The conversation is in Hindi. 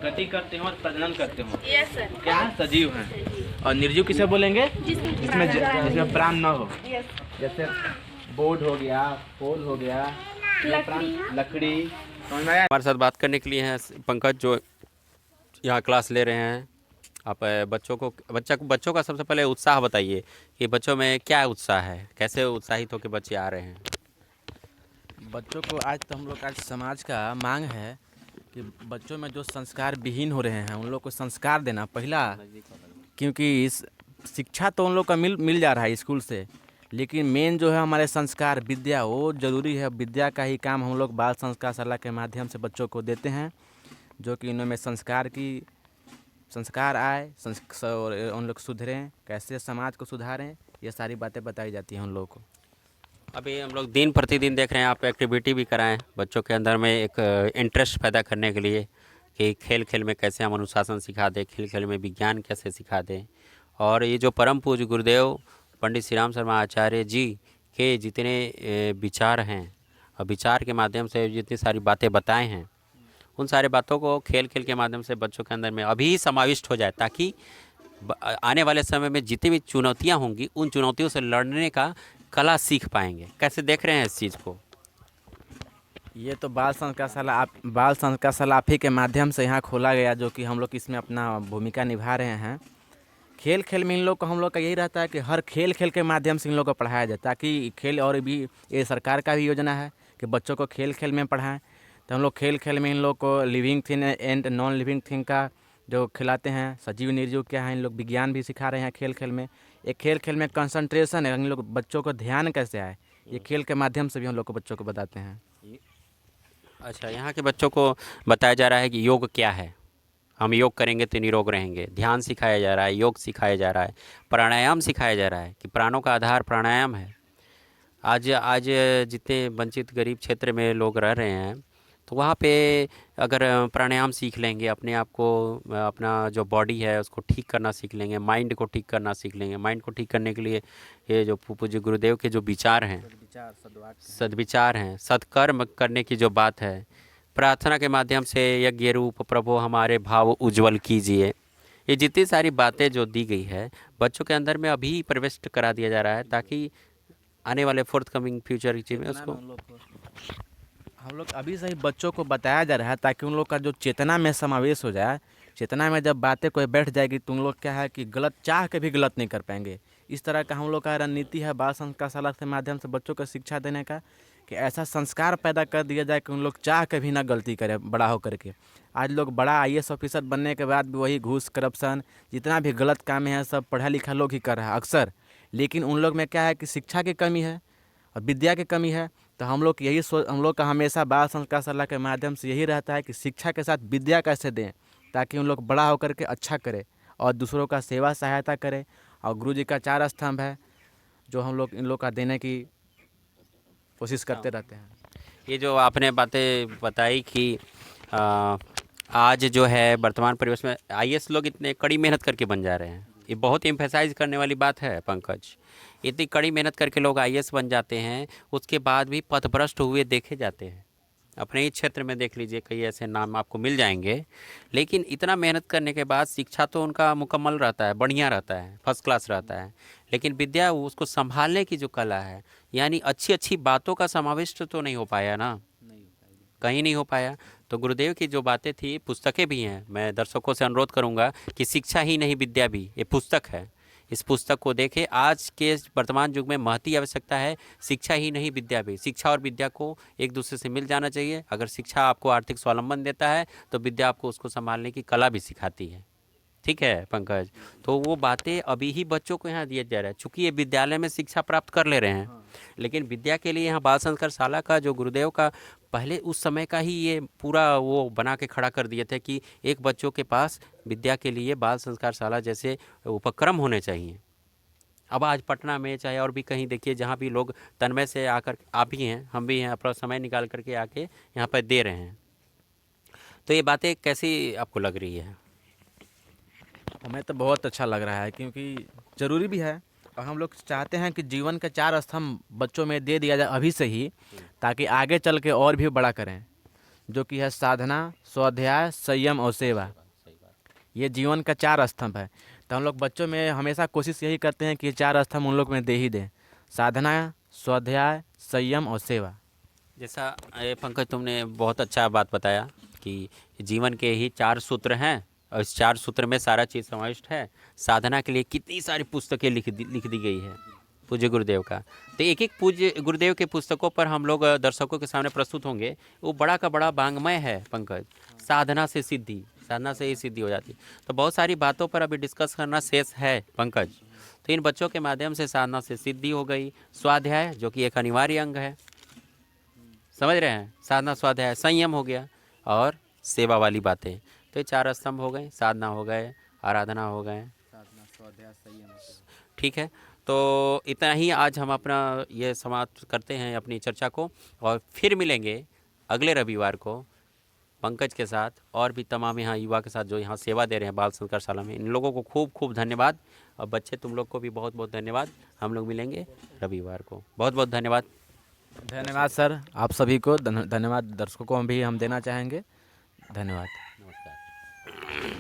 गति करते हो और प्रजनन करते हो। Yes sir. क्या है? सजीव हैं। और निर्जीव किसे बोलेंगे? जिसमें प्राण न हो। यस। जैसे बोर्ड हो गया, पोल हो गया, लकड़ी। समझ में आया? हमारे साथ बात करने के लिए हैं पंकज, जो यहाँ क्लास ले रहे हैं। आप बच्चों का सबसे पहले उत्साह बताइए कि बच्चों में क्या उत्साह है, कैसे उत्साहित होकर बच्चे आ रहे हैं। बच्चों को आज समाज का मांग है कि बच्चों में जो संस्कार विहीन हो रहे हैं उन लोग को संस्कार देना पहला, क्योंकि इस शिक्षा तो उन लोग का मिल जा रहा है स्कूल से, लेकिन मेन जो है हमारे संस्कार विद्या वो ज़रूरी है। विद्या का ही काम हम लोग बाल संस्कार शाला के माध्यम से बच्चों को देते हैं, जो कि इनमें संस्कार आए और उन लोग सुधरें, कैसे समाज को सुधारें, ये सारी बातें बताई जाती हैं उन लोगों को। अभी हम लोग दिन प्रतिदिन देख रहे हैं, आप एक्टिविटी भी कराएं बच्चों के अंदर में एक इंटरेस्ट पैदा करने के लिए कि खेल खेल में कैसे हम अनुशासन सिखा दें, खेल खेल में विज्ञान कैसे सिखा दें। और ये जो परम पूज्य गुरुदेव पंडित श्री राम शर्मा आचार्य जी के जितने विचार हैं और विचार के माध्यम से जितनी सारी बातें बताए हैं, उन सारे बातों को खेल खेल के माध्यम से बच्चों के अंदर में अभी समाविष्ट हो जाए, ताकि आने वाले समय में जितनी भी चुनौतियाँ होंगी उन चुनौतियों से लड़ने का कला सीख पाएंगे। कैसे देख रहे हैं इस चीज़ को? ये तो बाल संस्कार शाला आप ही के माध्यम से यहाँ खोला गया, जो कि हम लोग इसमें अपना भूमिका निभा रहे हैं। खेल खेल में इन लोग को हम लोग का यही रहता है कि हर खेल खेल के माध्यम से इन लोग को पढ़ाया जाए, ताकि खेल, और भी ये सरकार का भी योजना है कि बच्चों को खेल खेल में पढ़ाएं। तो हम लोग खेल खेल में इन लोग को living thing and non living thing का जो खिलाते हैं, सजीव निर्जीव क्या है, इन लोग विज्ञान भी सिखा रहे हैं खेल खेल में। एक खेल खेल में कंसंट्रेशन है, इन लोग बच्चों को ध्यान कैसे आए, ये खेल के माध्यम से भी हम लोग को बच्चों को बताते हैं। अच्छा, यहाँ के बच्चों को बताया जा रहा है कि योग क्या है, हम योग करेंगे तो निरोग रहेंगे। ध्यान सिखाया जा रहा है, योग सिखाया जा रहा है, प्राणायाम सिखाया जा रहा है कि प्राणों का आधार प्राणायाम है। आज जितने वंचित गरीब क्षेत्र में लोग रह रहे हैं, तो वहाँ पे अगर प्राणायाम सीख लेंगे, अपने आप को, अपना जो बॉडी है उसको ठीक करना सीख लेंगे, माइंड को ठीक करना सीख लेंगे। माइंड को ठीक करने के लिए ये जो पूज्य गुरुदेव के जो विचार हैं, सद्विचार हैं, सत्कर्म करने की जो बात है, प्रार्थना के माध्यम से यज्ञ रूप प्रभु हमारे भाव उज्जवल कीजिए, ये जितनी सारी बातें जो दी गई है बच्चों के अंदर में अभी प्रविष्ट करा दिया जा रहा है, ताकि आने वाले फोर्थ कमिंग फ्यूचर में उसको हम लोग अभी से ही बच्चों को बताया जा रहा है, ताकि उन लोग का जो चेतना में समावेश हो जाए। चेतना में जब बातें कोई बैठ जाएगी तो उन लोग क्या है कि गलत चाह के भी गलत नहीं कर पाएंगे। इस तरह का हम लोग का रणनीति है बाल संस्कार शाला के माध्यम से बच्चों को शिक्षा देने का, कि ऐसा संस्कार पैदा कर दिया जाए कि उन लोग चाह के भी ना गलती करें बड़ा होकर के। आज लोग बड़ा IAS ऑफिसर बनने के बाद भी वही घूस, करप्शन, जितना भी गलत काम है सब पढ़ा लिखा लोग ही कर रहा है अक्सर। लेकिन उन लोग में क्या है कि शिक्षा की कमी है और विद्या की कमी है। तो हम लोग का हमेशा बाल संस्कार शाला के माध्यम से यही रहता है कि शिक्षा के साथ विद्या कैसे दें, ताकि उन लोग बड़ा होकर के अच्छा करें और दूसरों का सेवा सहायता करें। और गुरु जी का 4 स्तंभ है जो हम लोग इन लोग का देने की कोशिश करते रहते हैं। ये जो आपने बातें बताई कि आज जो है वर्तमान परिवेश में IAS लोग इतने कड़ी मेहनत करके बन जा रहे हैं, ये बहुत एम्फेसाइज करने वाली बात है पंकज। इतनी कड़ी मेहनत करके लोग IAS बन जाते हैं, उसके बाद भी पथभ्रष्ट हुए देखे जाते हैं। अपने ही क्षेत्र में देख लीजिए, कई ऐसे नाम आपको मिल जाएंगे। लेकिन इतना मेहनत करने के बाद शिक्षा तो उनका मुकम्मल रहता है, बढ़िया रहता है, फर्स्ट क्लास रहता है, लेकिन विद्या उसको संभालने की जो कला है, यानी अच्छी अच्छी बातों का समाविष्ट तो नहीं हो पाया ना, कहीं नहीं हो पाया। तो गुरुदेव की जो बातें थी, पुस्तकें भी हैं, मैं दर्शकों से अनुरोध करूंगा कि शिक्षा ही नहीं विद्या भी, ये पुस्तक है, इस पुस्तक को देखें। आज के वर्तमान युग में महती आवश्यकता है, शिक्षा ही नहीं विद्या भी। शिक्षा और विद्या को एक दूसरे से मिल जाना चाहिए। अगर शिक्षा आपको आर्थिक स्वावलंबन देता है तो विद्या आपको उसको संभालने की कला भी सिखाती है। ठीक है पंकज, तो वो बातें अभी ही बच्चों को यहाँ दिए जा रहा है, चूँकि ये विद्यालय में शिक्षा प्राप्त कर ले रहे हैं। लेकिन विद्या के लिए यहाँ बाल संस्कार शाला का जो गुरुदेव का पहले उस समय का ही ये पूरा वो बना के खड़ा कर दिए थे कि एक बच्चों के पास विद्या के लिए बाल संस्कार शाला जैसे उपक्रम होने चाहिए। अब आज पटना में चाहे और भी कहीं देखिए, जहाँ भी लोग तन्मय से आकर, आप भी हैं, हम भी हैं, अपना समय निकाल करके आके यहाँ पर दे रहे हैं। तो ये बातें कैसी आपको लग रही है? हमें तो बहुत अच्छा लग रहा है, क्योंकि ज़रूरी भी है। और हम लोग चाहते हैं कि जीवन के 4 स्तंभ बच्चों में दे दिया जाए अभी से ही, ताकि आगे चल के और भी बड़ा करें। जो कि है साधना, स्वाध्याय, संयम और सेवा। ये जीवन का 4 स्तंभ है। तो हम लोग बच्चों में हमेशा कोशिश यही करते हैं कि ये 4 स्तंभ उन लोग में दे ही दें। साधना, स्वाध्याय, संयम और सेवा। जैसा पंकज तुमने बहुत अच्छा बात बताया कि जीवन के ही 4 सूत्र हैं और इस 4 सूत्र में सारा चीज़ समाविष्ट है। साधना के लिए कितनी सारी पुस्तकें लिख दी गई है पूज्य गुरुदेव का। तो एक एक पूज्य गुरुदेव के पुस्तकों पर हम लोग दर्शकों के सामने प्रस्तुत होंगे। वो बड़ा का बड़ा वाङ्मय है पंकज। साधना से सिद्धि, साधना से ही सिद्धि हो जाती। तो बहुत सारी बातों पर अभी डिस्कस करना शेष है पंकज। तो इन बच्चों के माध्यम से साधना से सिद्धि हो गई। स्वाध्याय जो कि एक अनिवार्य अंग है, समझ रहे हैं, साधना स्वाध्याय, संयम हो गया और सेवा वाली बातें। तो ये 4 स्तंभ हो गए, साधना हो गए, आराधना हो गए। ठीक है, तो इतना ही आज हम अपना ये समाप्त करते हैं अपनी चर्चा को, और फिर मिलेंगे अगले रविवार को पंकज के साथ और भी तमाम यहाँ युवा के साथ जो यहाँ सेवा दे रहे हैं बाल संस्कारशाला में। इन लोगों को खूब खूब धन्यवाद, और बच्चे तुम लोग को भी बहुत बहुत धन्यवाद। हम लोग मिलेंगे रविवार को। बहुत बहुत धन्यवाद। धन्यवाद सर, आप सभी को धन्यवाद। दर्शकों को भी हम देना चाहेंगे धन्यवाद। नमस्कार।